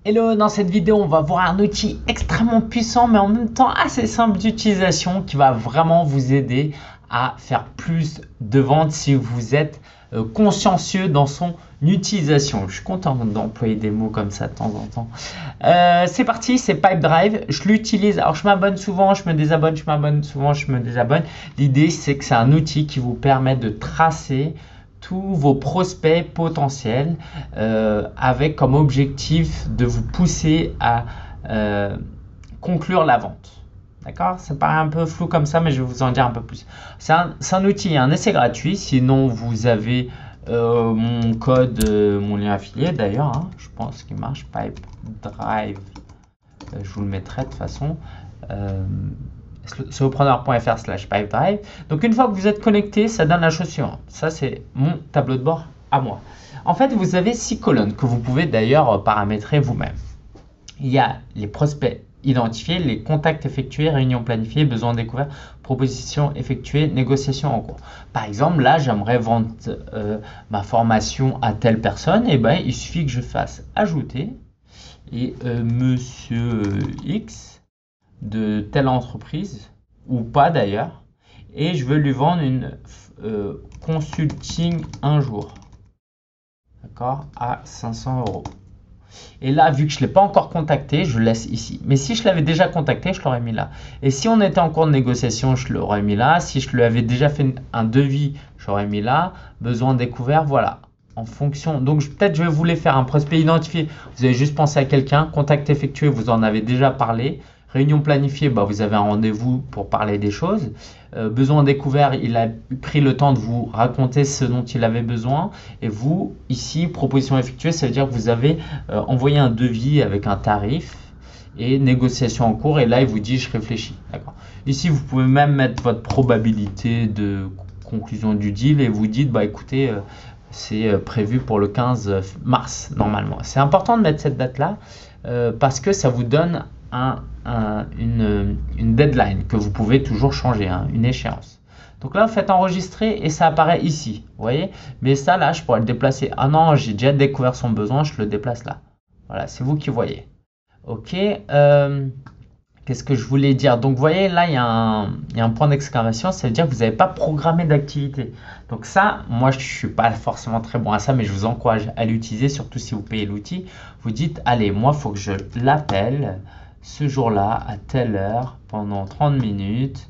Hello, dans cette vidéo, on va voir un outil extrêmement puissant, mais en même temps assez simple d'utilisation qui va vraiment vous aider à faire plus de ventes si vous êtes consciencieux dans son utilisation. Je suis content d'employer des mots comme ça de temps en temps. C'est parti, c'est Pipedrive. Je l'utilise, alors je m'abonne souvent, je me désabonne, je m'abonne souvent, je me désabonne. L'idée, c'est que c'est un outil qui vous permet de tracer tous vos prospects potentiels avec comme objectif de vous pousser à conclure la vente. D'accord? Ça paraît un peu flou comme ça, mais je vais vous en dire un peu plus. C'est un outil, un essai gratuit. Sinon, vous avez mon code, mon lien affilié d'ailleurs. Hein, je pense qu'il marche. Pipedrive. Je vous le mettrai de toute façon. Solopreneur.fr/pipedrive. Donc une fois que vous êtes connecté, ça donne la chose suivante. Ça, c'est mon tableau de bord à moi. En fait, vous avez 6 colonnes que vous pouvez d'ailleurs paramétrer vous-même. Il y a les prospects identifiés, les contacts effectués, réunions planifiées, besoins découverts, propositions effectuées, négociations en cours. Par exemple, là, j'aimerais vendre ma formation à telle personne. Et ben, il suffit que je fasse ajouter et Monsieur X de telle entreprise ou pas d'ailleurs, et je veux lui vendre une consulting un jour, d'accord, à 500 €. Et là, vu que je ne l'ai pas encore contacté, je laisse ici. Mais si je l'avais déjà contacté, je l'aurais mis là. Et si on était en cours de négociation, je l'aurais mis là. Si je lui avais déjà fait un devis, j'aurais mis là. Besoin découvert, voilà. En fonction, donc peut-être je vais vous les faire un prospect identifié. Vous avez juste pensé à quelqu'un. Contact effectué, vous en avez déjà parlé. Réunion planifiée, bah, vous avez un rendez-vous pour parler des choses. Besoin découvert, il a pris le temps de vous raconter ce dont il avait besoin. Et vous, ici, proposition effectuée, ça veut dire que vous avez envoyé un devis avec un tarif et négociation en cours. Et là, il vous dit, je réfléchis. D'accord. Ici, vous pouvez même mettre votre probabilité de conclusion du deal et vous dites, bah, écoutez, c'est prévu pour le 15 mars normalement. C'est important de mettre cette date-là parce que ça vous donne une deadline que vous pouvez toujours changer, hein, une échéance. Donc là, vous faites enregistrer et ça apparaît ici, vous voyez. Mais ça, là, je pourrais le déplacer. Ah non, j'ai déjà découvert son besoin, je le déplace là. Voilà, c'est vous qui voyez. Ok. Qu'est-ce que je voulais dire? Donc, vous voyez, là, il y a un point d'exclamation. Ça veut dire que vous n'avez pas programmé d'activité. Donc ça, moi, je ne suis pas forcément très bon à ça, mais je vous encourage à l'utiliser, surtout si vous payez l'outil. Vous dites, allez, moi, il faut que je l'appelle ce jour-là, à telle heure, pendant 30 minutes.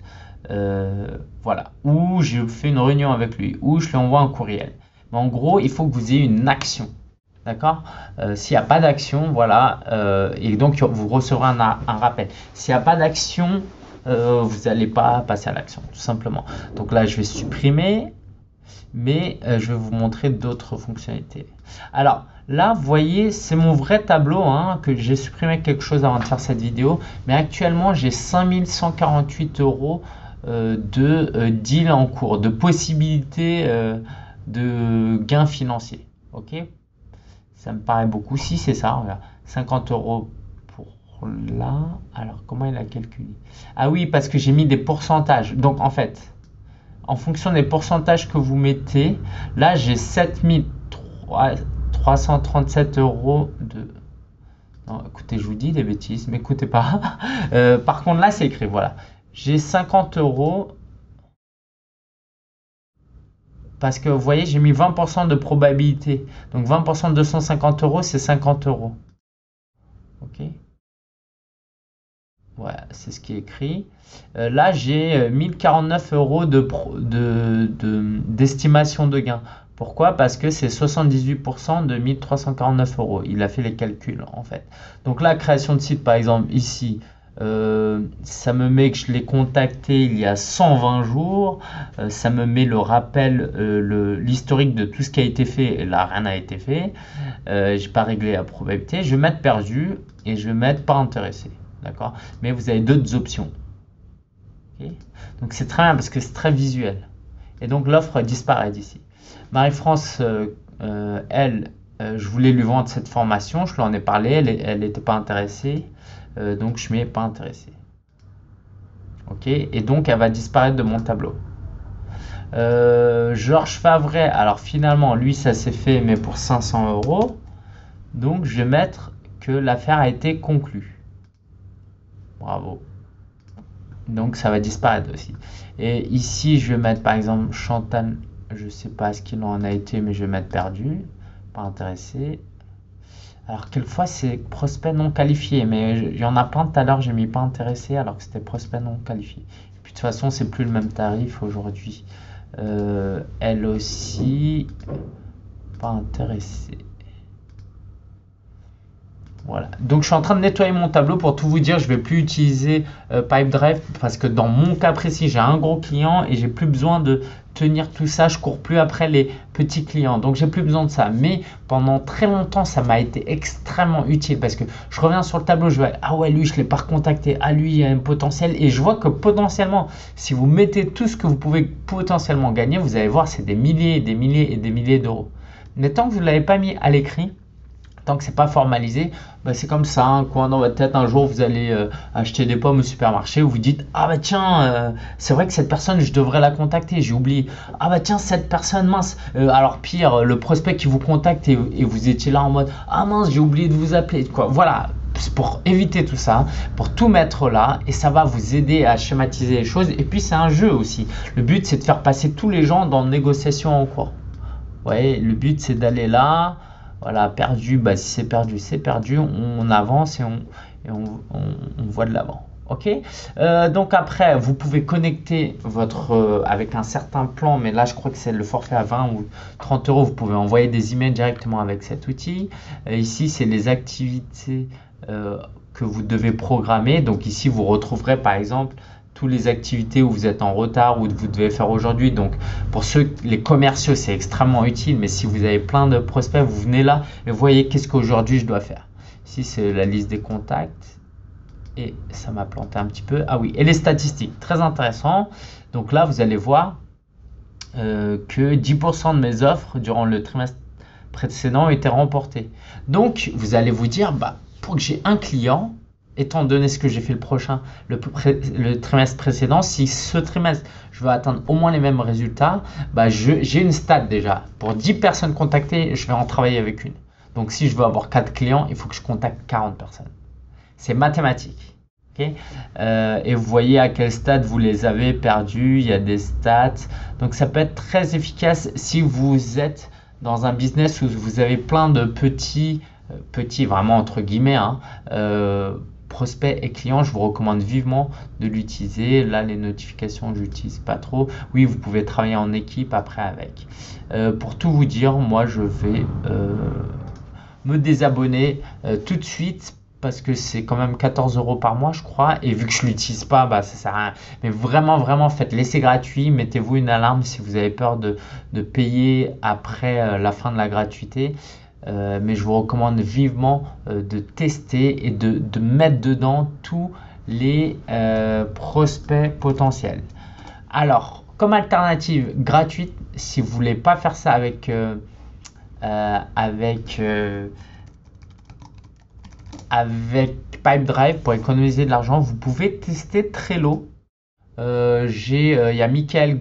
Voilà. Ou je fais une réunion avec lui, ou je lui envoie un courriel. Mais en gros, il faut que vous ayez une action. D'accord? S'il n'y a pas d'action, voilà, et donc vous recevrez un rappel. S'il n'y a pas d'action, vous n'allez pas passer à l'action, tout simplement. Donc là, je vais supprimer, mais je vais vous montrer d'autres fonctionnalités. Alors là, vous voyez, c'est mon vrai tableau, hein, que j'ai supprimé quelque chose avant de faire cette vidéo, mais actuellement, j'ai 5148 € de deal en cours, de possibilités de gains financiers. Ok? Ça me paraît beaucoup. Si c'est ça, regarde, 50 € pour là. Alors, comment il a calculé? Ah oui, parce que j'ai mis des pourcentages. Donc, en fait, en fonction des pourcentages que vous mettez, là, j'ai 7337 € de... Non, écoutez, je vous dis des bêtises, m'écoutez pas. Par contre, là, c'est écrit, voilà. J'ai 50 € parce que vous voyez, j'ai mis 20% de probabilité. Donc 20% de 250 €, c'est 50 €. Ok. Voilà, c'est ce qui est écrit. Là, j'ai 1049 € d'estimation de gain. Pourquoi? Parce que c'est 78% de 1349 €. Il a fait les calculs en fait. Donc la création de site, par exemple, ici, ça me met que je l'ai contacté il y a 120 jours. Ça me met le rappel, l'historique de tout ce qui a été fait. Et là, rien n'a été fait. J'ai pas réglé la probabilité. Je vais mettre perdu et je vais mettre pas intéressé. D'accord? Mais vous avez d'autres options. Okay? Donc c'est très bien parce que c'est très visuel. Et donc l'offre disparaît d'ici. Marie-France, elle, je voulais lui vendre cette formation. Je lui en ai parlé. Elle n'était pas intéressée. Donc je mets pas intéressé. Ok, et donc elle va disparaître de mon tableau. Georges Favret, alors finalement lui ça s'est fait mais pour 500 €. Donc je vais mettre que l'affaire a été conclue. Bravo. Donc ça va disparaître aussi. Et ici, je vais mettre par exemple Chantal, je sais pas ce qu'il en a été, mais je vais mettre perdu, pas intéressé. Alors quelquefois c'est prospect non qualifié, mais il y en a plein tout à l'heure, j'ai mis pas intéressé alors que c'était prospect non qualifié. Et puis de toute façon, c'est plus le même tarif aujourd'hui. Elle aussi, pas intéressée. Voilà. Donc je suis en train de nettoyer mon tableau pour tout vous dire. Je vais plus utiliser Pipedrive parce que dans mon cas précis, j'ai un gros client et j'ai plus besoin de tenir tout ça. Je cours plus après les petits clients, donc j'ai plus besoin de ça. Mais pendant très longtemps, ça m'a été extrêmement utile parce que je reviens sur le tableau, je vois ah ouais lui je l'ai pas recontacté, ah lui il y a un potentiel et je vois que potentiellement, si vous mettez tout ce que vous pouvez potentiellement gagner, vous allez voir c'est des milliers, des milliers et des milliers d'euros. Mais tant que vous ne l'avez pas mis à l'écrit, tant que c'est pas formalisé, bah c'est comme ça, un coin dans votre tête. Un jour, vous allez acheter des pommes au supermarché, vous vous dites ah bah tiens, c'est vrai que cette personne, je devrais la contacter, j'ai oublié. Ah bah tiens, cette personne mince. Alors pire, le prospect qui vous contacte et vous étiez là en mode ah mince, j'ai oublié de vous appeler. Quoi. Voilà, c'est pour éviter tout ça, pour tout mettre là, et ça va vous aider à schématiser les choses. Et puis c'est un jeu aussi. Le but c'est de faire passer tous les gens dans négociation en cours. Ouais, le but c'est d'aller là. Voilà, perdu, bah, si c'est perdu, on avance et on voit de l'avant. Ok, donc après, vous pouvez connecter votre avec un certain plan, mais là, je crois que c'est le forfait à 20 ou 30 euros. Vous pouvez envoyer des emails directement avec cet outil. Ici, c'est les activités que vous devez programmer. Donc ici, vous retrouverez par exemple toutes les activités où vous êtes en retard ou vous devez faire aujourd'hui. Donc pour les commerciaux, c'est extrêmement utile, mais si vous avez plein de prospects, vous venez là et vous voyez qu'est-ce qu'aujourd'hui je dois faire. Ici, c'est la liste des contacts et ça m'a planté un petit peu. Ah oui, et les statistiques, très intéressant. Donc là, vous allez voir que 10% de mes offres durant le trimestre précédent ont été remportées. Donc vous allez vous dire, bah, pour que j'ai un client, étant donné ce que j'ai fait le trimestre précédent, si ce trimestre je veux atteindre au moins les mêmes résultats, bah j'ai une stat déjà. Pour 10 personnes contactées, je vais en travailler avec une. Donc si je veux avoir 4 clients, il faut que je contacte 40 personnes. C'est mathématique. Okay, et vous voyez à quel stade vous les avez perdus, il y a des stats. Donc ça peut être très efficace si vous êtes dans un business où vous avez plein de petits vraiment entre guillemets, hein, prospects et clients. Je vous recommande vivement de l'utiliser. Là, les notifications, je n'utilise pas trop. Oui, vous pouvez travailler en équipe après avec. Pour tout vous dire, moi, je vais me désabonner tout de suite parce que c'est quand même 14 euros par mois, je crois. Et vu que je ne l'utilise pas, bah, ça sert à rien. Mais vraiment, vraiment, faites l'essai gratuit. Mettez-vous une alarme si vous avez peur de payer après la fin de la gratuité. Mais je vous recommande vivement de tester et de mettre dedans tous les prospects potentiels. Alors, comme alternative gratuite, si vous voulez pas faire ça avec Pipedrive pour économiser de l'argent, vous pouvez tester Trello. Il y a Michael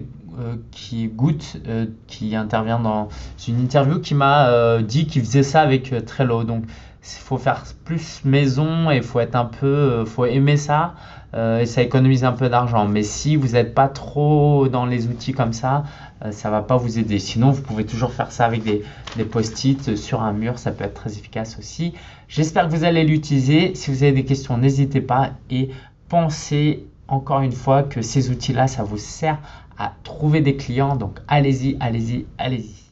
qui intervient dans une interview qui m'a dit qu'il faisait ça avec Trello. Donc il faut faire plus maison et faut être faut aimer ça et ça économise un peu d'argent. Mais si vous n'êtes pas trop dans les outils comme ça va pas vous aider. Sinon vous pouvez toujours faire ça avec des post-it sur un mur, ça peut être très efficace aussi. J'espère que vous allez l'utiliser. Si vous avez des questions, n'hésitez pas et pensez encore une fois que ces outils-là, ça vous sert à trouver des clients. Donc allez-y, allez-y, allez-y.